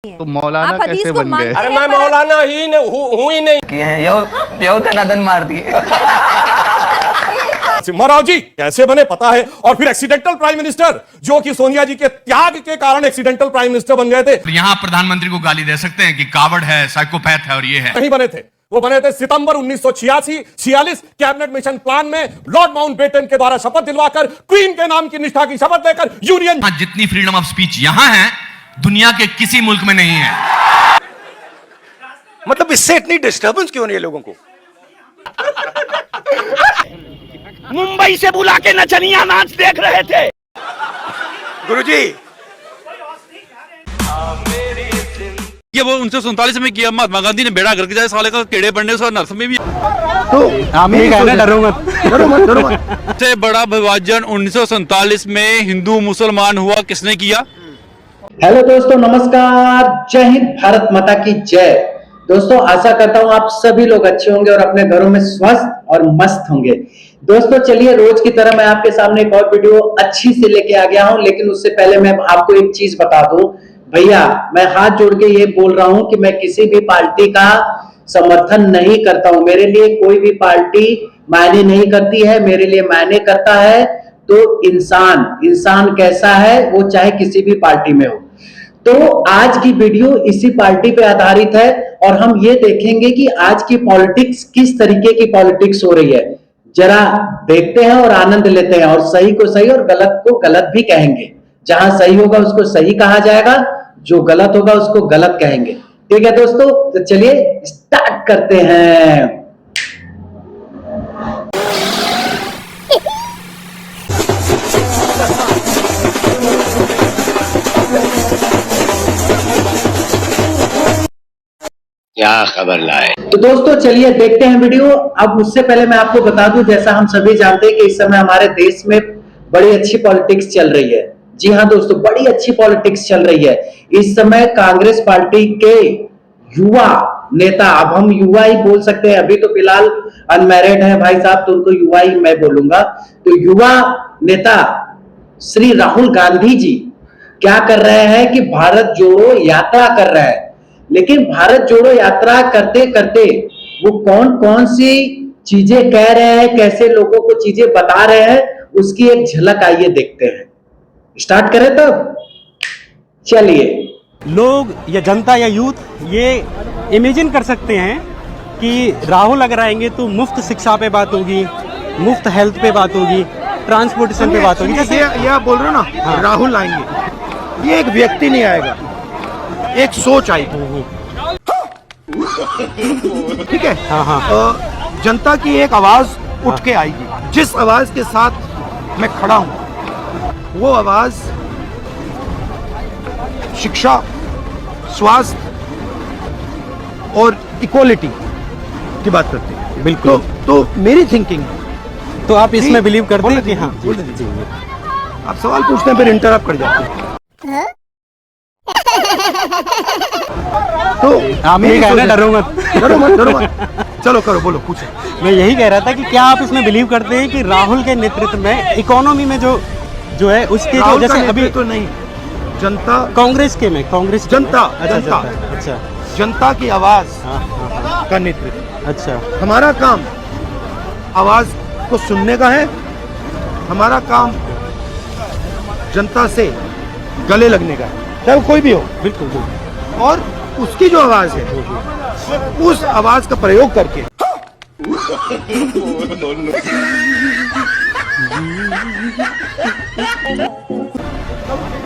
तो मौलाना कैसे बन गए? अरे मैं मौलाना ही नहीं हूँ ही नहीं किए हैं यो तनादन मार दिए। महाराज जी कैसे बने पता है, और फिर एक्सीडेंटल प्राइम मिनिस्टर, जो कि सोनिया जी के त्याग के कारण एक्सीडेंटल प्राइम मिनिस्टर बन गए थे। यहाँ प्रधानमंत्री को गाली दे सकते हैं कि कावड़ है, साइकोपैथ है और ये है। नहीं बने थे, वो बने थे सितंबर 1946 कैबिनेट मिशन प्लान में लॉर्ड माउंटबेटन के द्वारा शपथ दिलवाकर क्वीन के नाम की निष्ठा की शपथ लेकर यूनियन। जितनी फ्रीडम ऑफ स्पीच यहाँ है दुनिया के किसी मुल्क में नहीं है। मतलब इससे इतनी डिस्टर्बेंस क्यों नहीं है लोगों को? मुंबई से बुला के नचनिया नाच देख रहे थे गुरुजी। ये वो 1947 में किया महात्मा गांधी ने, बेड़ा करके जाए साले का कीड़े पड़ने से नर्स में भी। डरो मत। सबसे बड़ा विभाजन 1947 में हिंदू मुसलमान हुआ, किसने किया? हेलो दोस्तों, नमस्कार, जय हिंद, भारत माता की जय। दोस्तों आशा करता हूं आप सभी लोग अच्छे होंगे और अपने घरों में स्वस्थ और मस्त होंगे। दोस्तों चलिए, रोज की तरह मैं आपके सामने एक और वीडियो अच्छी से लेके आ गया हूं, लेकिन उससे पहले मैं आपको एक चीज बता दूं भैया, मैं हाथ जोड़ के ये बोल रहा हूं कि मैं किसी भी पार्टी का समर्थन नहीं करता हूं। मेरे लिए कोई भी पार्टी मायने नहीं करती है, मेरे लिए मायने करता है तो इंसान कैसा है वो चाहे किसी भी पार्टी में हो। तो आज की वीडियो इसी पार्टी पे आधारित है और हम ये देखेंगे कि आज की पॉलिटिक्स किस तरीके की पॉलिटिक्स हो रही है। जरा देखते हैं और आनंद लेते हैं, और सही को सही और गलत को गलत भी कहेंगे। जहां सही होगा उसको सही कहा जाएगा, जो गलत होगा उसको गलत कहेंगे। ठीक है दोस्तों, तो चलिए स्टार्ट करते हैं। क्या खबर लाए। तो दोस्तों चलिए देखते हैं वीडियो। अब उससे पहले मैं आपको बता दूं, जैसा हम सभी जानते हैं कि इस समय हमारे देश में बड़ी अच्छी पॉलिटिक्स चल रही है। जी हाँ दोस्तों, बड़ी अच्छी पॉलिटिक्स चल रही है इस समय। कांग्रेस पार्टी के युवा नेता, अब हम युवा ही बोल सकते हैं, अभी तो फिलहाल अनमैरिड है भाई साहब, तो उनको युवा ही मैं बोलूंगा। तो युवा नेता श्री राहुल गांधी जी क्या कर रहे हैं कि भारत जोड़ो यात्रा कर रहे हैं। लेकिन भारत जोड़ो यात्रा करते करते वो कौन कौन सी चीजें कह रहे हैं, कैसे लोगों को चीजें बता रहे हैं, उसकी एक झलक आइए देखते हैं। स्टार्ट करें तब। चलिए, लोग या जनता या यूथ ये इमेजिन कर सकते हैं कि राहुल अगर आएंगे तो मुफ्त शिक्षा पे बात होगी, मुफ्त हेल्थ पे बात होगी, ट्रांसपोर्टेशन पे बात होगी। जैसे ये आप बोल रहे हो ना, हाँ। राहुल आएंगे, ये एक व्यक्ति नहीं आएगा, एक सोच आएगी। ठीक है, हाँ। जनता की एक आवाज उठ के आएगी। जिस आवाज के साथ मैं खड़ा हूं वो आवाज शिक्षा, स्वास्थ्य और इक्वालिटी की बात करती है। बिल्कुल। तो मेरी थिंकिंग, तो आप इसमें बिलीव करते हैं कि हाँ? आप सवाल पूछते हैं फिर इंटरप्ट कर जाते हैं। तो आप ये कह रहे हैं, डरो मत। चलो करो, बोलो, पूछो। मैं यही कह रहा था कि क्या आप इसमें बिलीव करते हैं कि राहुल के नेतृत्व में इकोनॉमी में जो है उसके जो जैसे अभी तो नहीं, जनता कांग्रेस के में कांग्रेस जनता अच्छा जनता की आवाज का नेतृत्व। अच्छा, हमारा काम आवाज को सुनने का है, हमारा काम जनता से गले लगने का है, चाहे कोई भी हो। बिल्कुल। और उसकी जो आवाज है उस आवाज का प्रयोग करके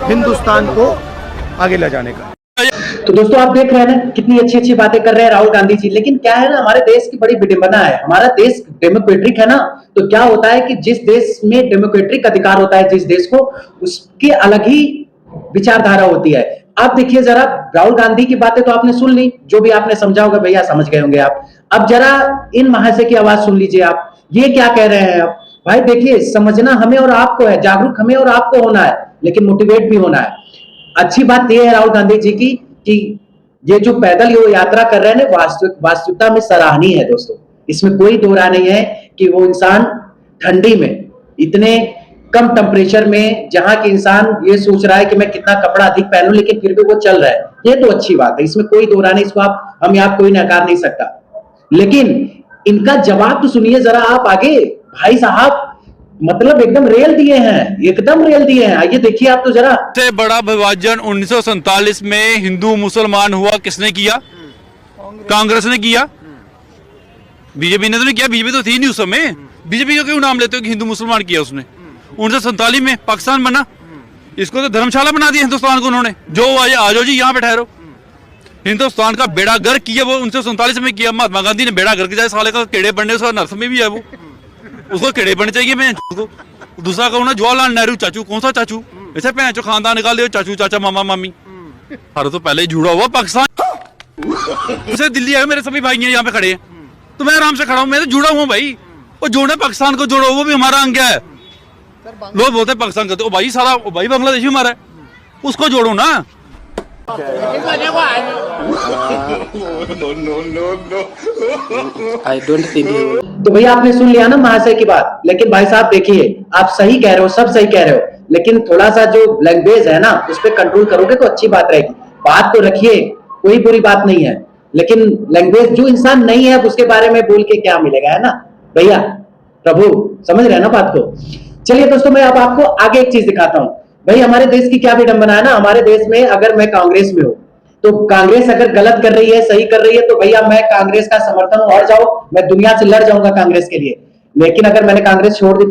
हिंदुस्तान को आगे ले जाने का। तो दोस्तों आप देख रहे हैं ना कितनी अच्छी अच्छी बातें कर रहे हैं राहुल गांधी जी। लेकिन क्या है ना, हमारे देश की बड़ी विडंबना है। हमारा देश डेमोक्रेटिक है ना, तो क्या होता है कि जिस देश में डेमोक्रेटिक अधिकार होता है जिस देश को, उसकी अलग ही विचारधारा होती है। आप देखिए जरा, राहुल गांधी की बातें तो आपने सुन ली, जो भी आपने समझा होगा भैया समझ गए होंगे आप। अब जरा इन महाशय की आवाज सुन लीजिए आप, ये क्या कह रहे हैं आप। भाई देखिए, समझना हमें और आपको है, जागरूक हमें और आपको होना है, लेकिन मोटिवेट भी होना है। अच्छी बात यह है राहुल गांधी जी की कि ये जो पैदल ये यात्रा कर रहे हैं वास्तविकता में सराहनीय है दोस्तों। इसमें कोई दो राय नहीं है कि वो इंसान ठंडी में इतने कम टेम्परेचर में, जहां कि इंसान ये सोच रहा है कि मैं कितना कपड़ा अधिक पहनूं, लेकिन फिर भी वो चल रहा है, ये तो अच्छी बात है, इसमें कोई दो राय नहीं, इसको हम यहाँ कोई नकार नहीं सकता। लेकिन इनका जवाब तो सुनिए जरा आप आगे। भाई साहब मतलब एकदम रेल दिए हैं, एकदम रेल दिए हैं, आइए देखिए आप तो जरा। सबसे बड़ा विभाजन 1947 में हिंदू मुसलमान हुआ, किसने किया? कांग्रेस ने किया। बीजेपी ने तो नहीं किया, बीजेपी तो थी नहीं उस समय। बीजेपी का क्यों नाम लेते हो कि हिंदू मुसलमान किया उसने? 1947 में पाकिस्तान बना, इसको तो धर्मशाला बना दिया हिंदुस्तान को उन्होंने। जो आए आ जाओ जी, यहाँ पे ठहरो। हिंदुस्तान का बेड़ा गर्क किया वो 1947 में किया। महात्मा गांधी ने बेड़ा गर्क जाए साले का, केड़े बनने उसका नर्स में भी है वो, उसको केड़े बनने चाहिए। मैं उसको दूसरा कहूँ ना, जवाहरलाल नेहरू चाचू, कौन सा चाचू? ऐसे पैंचो खानदान निकाल दे, चाचू चाचा मामा मामी। अरे तो पहले ही जुड़ा हुआ पाकिस्तान से। दिल्ली आए मेरे सभी भाई यहाँ पे खड़े हैं, तो मैं आराम से खड़ा हूँ, मैं तो जुड़ा हुआ भाई। वो जोड़े पाकिस्तान को जोड़ो, वो भी हमारा अंग है। लोग बोलते पाकिस्तान करते, ओ भाई सारा ओ भाई बांग्लादेश हमारा है, उसको जोड़ो ना। तो भैया आपने सुन लिया ना महाशय की बात। लेकिन भाई साहब देखिए, आप सही कह रहे हो, सब सही कह रहे हो, लेकिन थोड़ा सा जो लैंग्वेज है ना उस पर कंट्रोल करोगे तो अच्छी बात रहेगी। बात तो रखिए, कोई बुरी बात नहीं है, लेकिन लैंग्वेज जो इंसान नहीं है उसके बारे में बोल के क्या मिलेगा, है ना भैया? प्रभु समझ रहे हैं ना बात को। चलिए दोस्तों, मैं अब आपको आगे एक चीज दिखाता हूं। भाई हमारे देश की क्या विडंबना है ना, हमारे देश में अगर मैं कांग्रेस में हूं तो कांग्रेस अगर गलत कर रही है, सही कर रही है, तो भैया मैं कांग्रेस का समर्थन हूं, और जाओ, मैं दुनिया से लड़ जाऊंगा कांग्रेस के लिए। लेकिन अगर मैंने कांग्रेस छोड़ दी,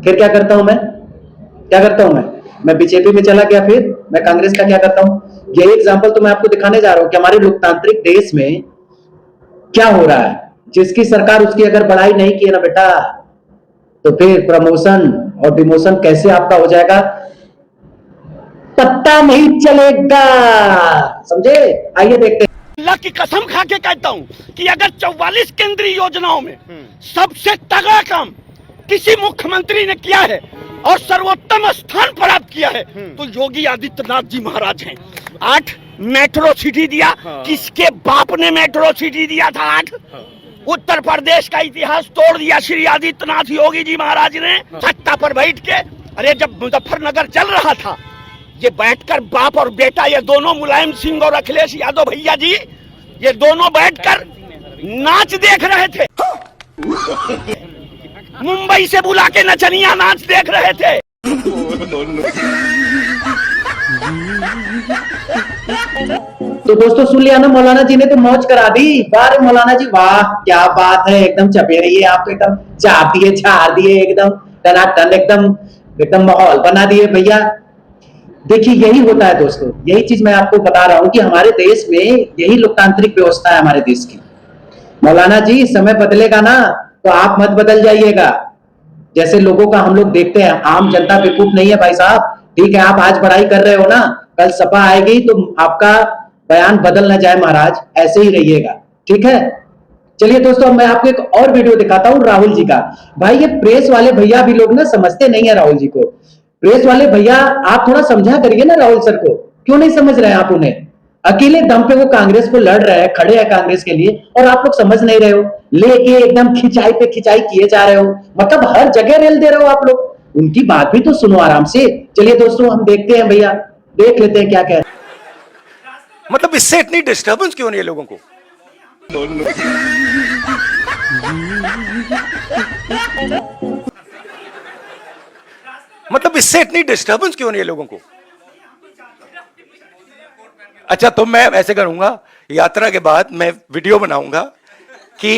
फिर क्या करता हूं मैं? क्या करता हूं मैं बीजेपी में चला गया, फिर मैं कांग्रेस का क्या करता हूं? यही एग्जाम्पल तो मैं आपको दिखाने जा रहा हूं कि हमारे लोकतांत्रिक देश में क्या हो रहा है। जिसकी सरकार उसकी अगर बढ़ाई नहीं की है ना बेटा, तो फिर प्रमोशन और डिमोशन कैसे आपका हो जाएगा पता नहीं चलेगा, समझे? आइए देखते हैं। अल्लाह की कसम खा के कहता हूं कि अगर 44 केंद्रीय योजनाओं में सबसे तगड़ा काम किसी मुख्यमंत्री ने किया है और सर्वोत्तम स्थान प्राप्त किया है तो योगी आदित्यनाथ जी महाराज हैं। 8 मेट्रो सिटी दिया, किसके बाप ने मेट्रो सिटी दिया था? 8 उत्तर प्रदेश का इतिहास तोड़ दिया श्री आदित्यनाथ योगी जी महाराज ने सत्ता पर बैठ के। अरे जब मुजफ्फरनगर चल रहा था, ये बैठकर बाप और बेटा, ये दोनों मुलायम सिंह और अखिलेश यादव भैया जी, ये दोनों बैठकर नाच देख रहे थे। मुंबई से बुला के नचनिया नाच देख रहे थे। तो दोस्तों सुन लिया ना, मौलाना जी ने तो मौज करा दी। वाह मौलाना जी वाह, क्या बात है, एकदम चपे रही है आप तो, एकदम चाप दिए, झाड़ दिए, एकदम टनाटन, एकदम माहौल बना दिए भैया। देखिए यही होता है दोस्तों, यही चीज मैं आपको बता रहा हूं कि हमारे देश में यही लोकतांत्रिक व्यवस्था है हमारे देश की। मौलाना जी समय बदलेगा ना तो आप मत बदल जाइएगा। जैसे लोगों का हम लोग देखते हैं, आम जनता बेवकूफ नहीं है भाई साहब। ठीक है, आप आज पढ़ाई कर रहे हो ना, कल सपा आएगी तो आपका बयान बदल ना जाए महाराज, ऐसे ही रहिएगा, ठीक है? चलिए दोस्तों, मैं आपको एक और वीडियो दिखाता हूं राहुल जी का। भाई ये प्रेस वाले भैया भी लोग ना समझते नहीं है राहुल जी को। प्रेस वाले भैया आप थोड़ा समझा करिए ना राहुल सर को, क्यों नहीं समझ रहे हैं आप उन्हें? अकेले दम पे वो कांग्रेस को लड़ रहे हैं, खड़े हैं कांग्रेस के लिए, और आप लोग समझ नहीं रहे हो, लेके एकदम खिंचाई पे खिंचाई किए जा रहे हो, मतलब हर जगह रेल दे रहे हो आप लोग। उनकी बात भी तो सुनो आराम से। चलिए दोस्तों हम देखते हैं भैया, देख लेते हैं क्या कह रहे हैं। मतलब इससे इतनी डिस्टर्बेंस क्यों नहीं है लोगों को? मतलब इससे इतनी डिस्टर्बेंस क्यों नहीं है लोगों को? अच्छा तो मैं ऐसे करूंगा, यात्रा के बाद मैं वीडियो बनाऊंगा कि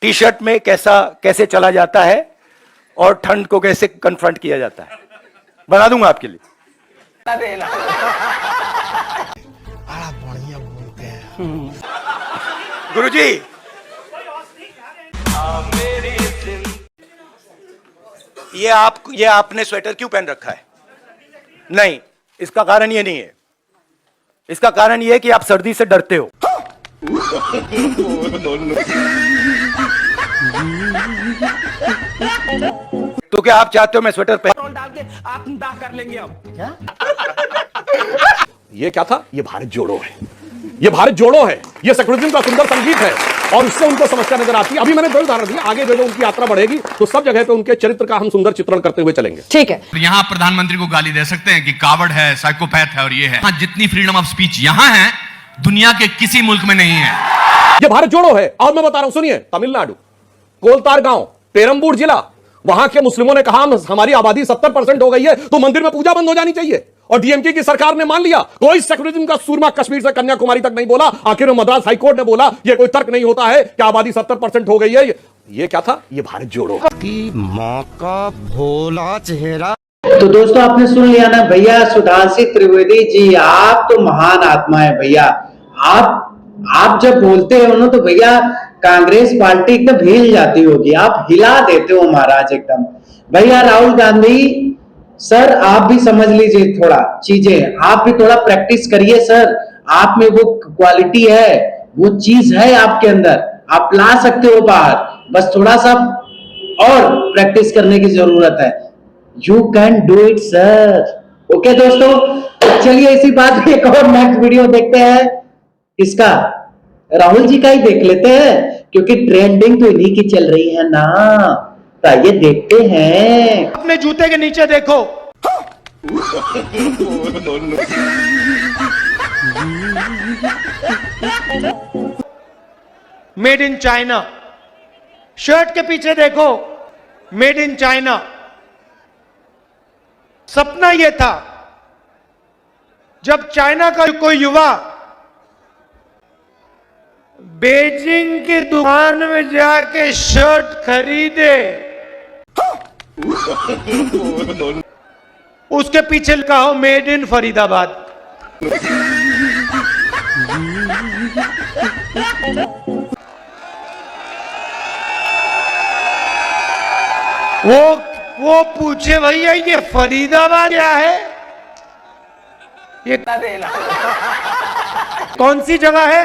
टी शर्ट में कैसे चला जाता है और ठंड को कैसे कन्फ्रंट किया जाता है, बना दूंगा आपके लिए। बड़ा बढ़िया बोलते हैं गुरुजी। ये आपने स्वेटर क्यों पहन रखा है? नहीं, इसका कारण ये नहीं है, इसका कारण ये है कि आप सर्दी से डरते हो। तो क्या आप चाहते हो मैं स्वेटर पहन डाल के आत्मदाह कर लेंगे अब? क्या? ये क्या था? ये भारत जोड़ो है, ये भारत जोड़ो है, ये सेकुलरिज्म का सुंदर संगीत है। और उससे उनको समस्या नजर आती है। अभी मैंने 2 उदाहरण दिए, आगे जो उनकी यात्रा बढ़ेगी तो सब जगह पे उनके चरित्र का हम सुंदर चित्रण करते हुए चलेंगे। ठीक है, यहाँ प्रधानमंत्री को गाली दे सकते हैं कि कावड़ है, साइकोपैथ है और ये है। जितनी फ्रीडम ऑफ स्पीच यहाँ है दुनिया के किसी मुल्क में नहीं है। ये भारत जोड़ो है। और मैं बता रहा हूं, सुनिए, तमिलनाडु कोलतार गांव, पेरंबूर जिला, वहां के मुस्लिमों ने कहा हमारी आबादी 70% हो गई है तो मंदिर में पूजा बंद हो जानी चाहिए, और डीएमके की सरकार ने मान लिया। कोई सेक्युलरिज्म का सूरमा कश्मीर से कन्याकुमारी तक नहीं बोला। आखिर में मद्रास हाईकोर्ट ने बोला यह कोई तर्क नहीं होता है कि आबादी 70% हो गई है। ये क्या था? ये भारत जोड़ो की मां का भोला चेहरा। तो दोस्तों आपने सुन लिया ना भैया, सुधांशु त्रिवेदी जी आप तो महान आत्मा है भैया। आप जब बोलते हो ना तो भैया कांग्रेस पार्टी एकदम हिल जाती होगी, आप हिला देते हो महाराज एकदम। भैया राहुल गांधी सर आप भी समझ लीजिए थोड़ा चीजें, आप भी थोड़ा प्रैक्टिस करिए सर। आप में वो क्वालिटी है, वो चीज है आपके अंदर, आप ला सकते हो बाहर, बस थोड़ा सा और प्रैक्टिस करने की जरूरत है। You can do it sir. Okay दोस्तों, चलिए इसी बात पे एक और नेक्स्ट वीडियो देखते हैं। इसका राहुल जी का ही देख लेते हैं क्योंकि ट्रेंडिंग तो इन्हीं की चल रही है ना, तो आइए देखते हैं। अपने जूते के नीचे देखो। Made in China. शर्ट के पीछे देखो, मेड इन चाइना। सपना यह था जब चाइना का कोई युवा बेजिंग की दुकान में जाके शर्ट खरीदे, उसके पीछे लिखा हो मेड इन फरीदाबाद। वो पूछे भैया ये फरीदाबाद क्या है, ये कौन सी जगह है?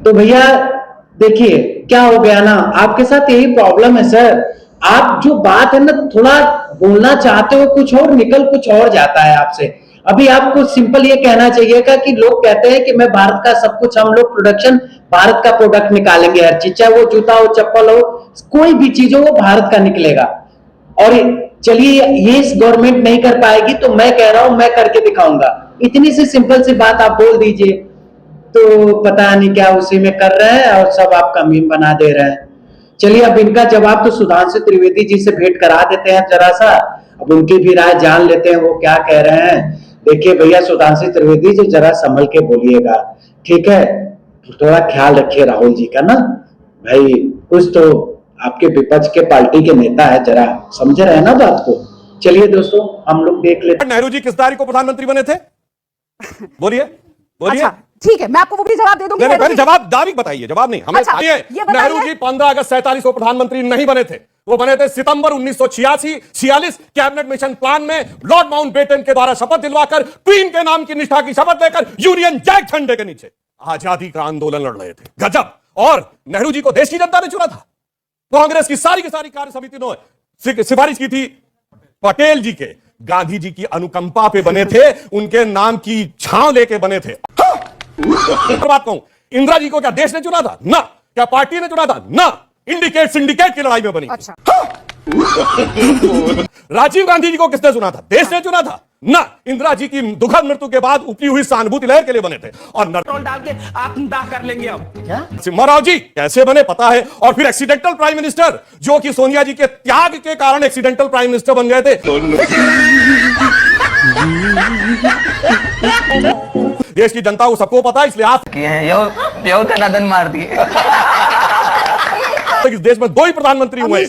तो भैया देखिए क्या हो गया ना, आपके साथ यही प्रॉब्लम है सर। आप जो बात है ना थोड़ा बोलना चाहते हो कुछ और, निकल कुछ और जाता है आपसे। अभी आपको सिंपल ये कहना चाहिए कि लोग कहते हैं कि मैं भारत का सब कुछ, हम लोग प्रोडक्शन भारत का प्रोडक्ट निकालेंगे, हर चीज, चाहे वो जूता हो, चप्पल हो, कोई भी चीज हो, वो भारत का निकलेगा। और चलिए ये गवर्नमेंट नहीं कर पाएगी तो मैं कह रहा हूं मैं करके दिखाऊंगा। इतनी सी सिंपल सी बात आप बोल दीजिए तो पता नहीं क्या उसी में कर रहे हैं और सब आपका मीम बना दे रहे हैं। चलिए अब इनका जवाब तो सुधांशु त्रिवेदी जी से भेंट करा देते हैं जरा सा, अब उनकी भी राय जान लेते हैं वो क्या कह रहे हैं। देखिए भैया सुधांशु त्रिवेदी जी जरा संभल के बोलिएगा, ठीक है? थोड़ा ख्याल रखिए राहुल जी का ना भाई, कुछ तो आपके विपक्ष के पार्टी के नेता है, जरा समझ रहे हैं ना बात को। चलिए दोस्तों हम लोग देख लेते हैं। नेहरू जी किस तारीख को प्रधानमंत्री बने थे? बोलिए बोलिए। अच्छा, ठीक है, मैं आपको वो भी जवाब दे दूंगी। पहले जवाब दावी बताइए, जवाब नहीं हमें। अच्छा, नेहरू जी 15 अगस्त 47 को प्रधानमंत्री नहीं बने थे, वो बने थे सितंबर 1986-46 कैबिनेट मिशन प्लान में लॉर्ड माउंटबेटन के द्वारा शपथ दिलवाकर, क्वीन के नाम की निष्ठा की शपथ लेकर, यूनियन जैक झंडे के नीचे आजादी का आंदोलन लड़ रहे थे। गजब। और नेहरू जी को देश की जनता ने चुना था। कांग्रेस की सारी कार्य समिति ने सिफारिश की थी पटेल जी के, गांधी जी की अनुकंपा पे बने थे, उनके नाम की छांव लेके बने थे। बात कहूं, इंदिरा जी को क्या देश ने चुना था? ना। क्या पार्टी ने चुना था? ना। इंडिकेट सिंडिकेट की लड़ाई में बनी। अच्छा। राजीव गांधी जी को किसने चुना था? देश ने चुना था? ना। इंदिरा जी की दुखद मृत्यु के बाद उपरी हुई सहानुभूति लहर के लिए बने थे। और पेट्रोल डाल के आत्मदाह कर लेंगे अब। सिम्हा जी कैसे बने पता है? और फिर एक्सीडेंटल प्राइम मिनिस्टर, जो कि सोनिया जी के त्याग के कारण एक्सीडेंटल प्राइम मिनिस्टर बन गए थे। देश की जनता को सबको पता है, इसलिए आप मार दिए। इस देश में 2 ही प्रधानमंत्री हुए,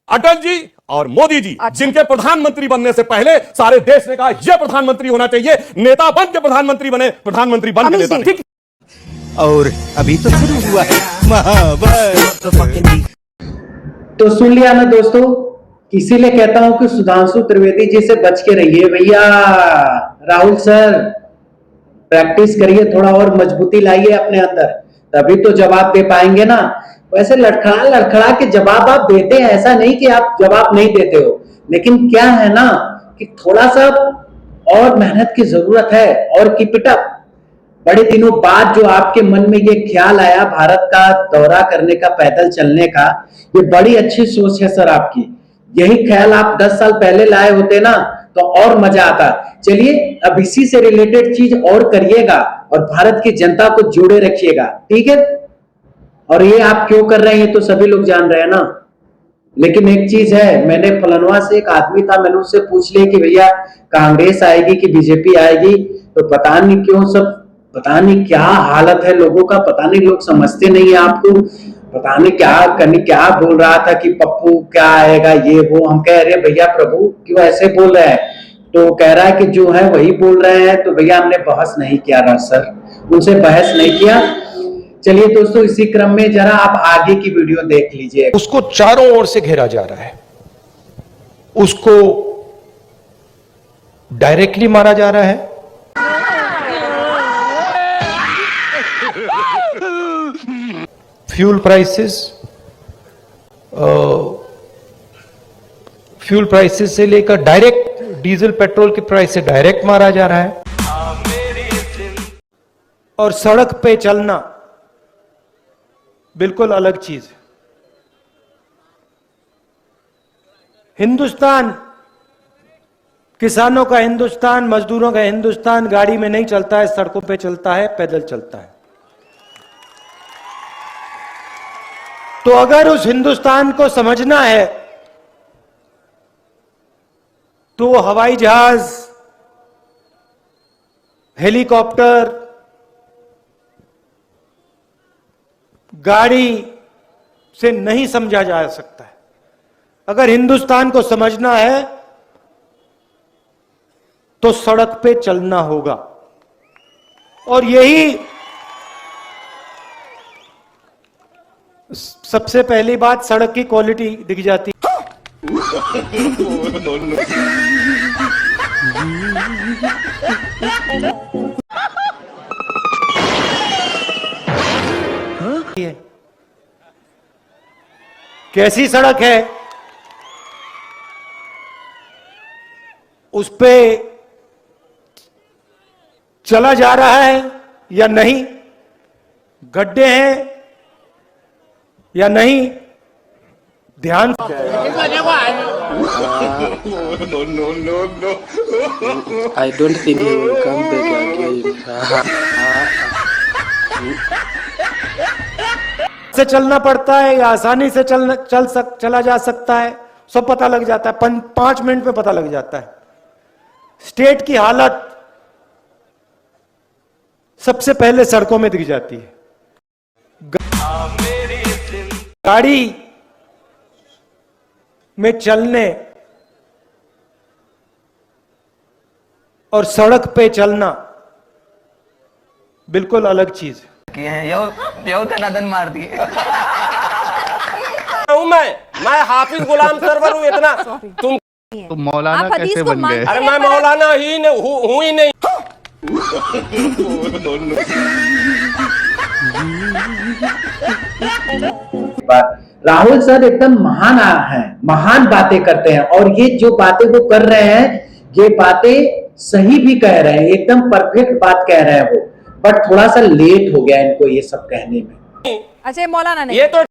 अटल जी और मोदी जी। अच्छा। जिनके प्रधानमंत्री बनने से पहले सारे देश ने कहा यह प्रधानमंत्री होना चाहिए, नेता बन के प्रधानमंत्री बने, प्रधानमंत्री बन के नेता नहीं। और अभी तो शुरू हुआ है महाभारत। तो सुन लिया ना दोस्तों, इसीलिए कहता हूं कि सुधांशु त्रिवेदी जी से बच के रहिए भैया। राहुल सर प्रैक्टिस करिए, थोड़ा और मजबूती लाइए अपने अंदर, तभी तो जवाब दे पाएंगे ना। वैसे लड़खड़ा के जवाब आप देते हैं, ऐसा नहीं कि आप जवाब नहीं देते हो, लेकिन क्या है ना कि थोड़ा सा और मेहनत की जरूरत है और कीप इट अप। बड़े दिनों बाद जो आपके मन में ये ख्याल आया भारत का दौरा करने का, पैदल चलने का, ये बड़ी अच्छी सोच है सर आपकी। यही ख्याल आप 10 साल पहले लाए होते ना तो और मजा आता। चलिए अब इसी से रिलेटेड चीज और करिएगा और भारत की जनता को जोड़े रखिएगा, ठीक है। और ये आप क्यों कर रहे हैं तो सभी लोग जान रहे हैं ना। लेकिन एक चीज है, मैंने फलनवा से एक आदमी था, मैंने उससे पूछ लिया कि भैया कांग्रेस आएगी कि बीजेपी आएगी, तो पता नहीं क्यों सब, पता नहीं क्या हालत है लोगों का, पता नहीं लोग समझते नहीं है आपको, पता नहीं क्या बोल रहा था कि पप्पू क्या आएगा ये वो। हम कह रहे भैया प्रभु क्यों ऐसे बोल रहे हैं, तो कह रहा है कि जो है वही बोल रहे हैं। तो भैया हमने बहस नहीं किया ना सर, उनसे बहस नहीं किया। चलिए दोस्तों इसी क्रम में जरा आप आगे की वीडियो देख लीजिए। उसको चारों ओर से घेरा जा रहा है, उसको डायरेक्टली मारा जा रहा है, फ्यूल प्राइसेस से लेकर डायरेक्ट डीजल पेट्रोल की प्राइस से डायरेक्ट मारा जा रहा है। और सड़क पे चलना बिल्कुल अलग चीज है। हिंदुस्तान, किसानों का हिंदुस्तान, मजदूरों का हिंदुस्तान गाड़ी में नहीं चलता है, सड़कों पे चलता है, पैदल चलता है। तो अगर उस हिंदुस्तान को समझना है तो हवाई जहाज, हेलीकॉप्टर, गाड़ी से नहीं समझा जा सकता है। अगर हिंदुस्तान को समझना है तो सड़क पे चलना होगा। और यही सबसे पहली बात, सड़क की क्वालिटी दिख जाती है। कैसी सड़क है, उस पे चला जा रहा है या नहीं, गड्ढे हैं या नहीं, ध्यान। I don't think he will come back again. से चलना पड़ता है या आसानी से चला जा सकता है, सब पता लग जाता है, 5 मिनट में पता लग जाता है। स्टेट की हालत सबसे पहले सड़कों में दिख जाती है। गाड़ी में चलने और सड़क पे चलना बिल्कुल अलग चीज है। किए हैं यो धनाधन मार दिए। मैं हाफिज गुलाम सरवर हूँ इतना, तुम तो मौलाना कैसे बन गए? अरे मैं मौलाना ही हूँ ही नहीं। राहुल सर एकदम महान है, महान बातें करते हैं और ये जो बातें वो कर रहे हैं ये बातें सही भी कह रहे हैं, एकदम परफेक्ट बात कह रहे हैं वो, बट थोड़ा सा लेट हो गया इनको ये सब कहने में। अच्छा मौलाना नहीं, ये तो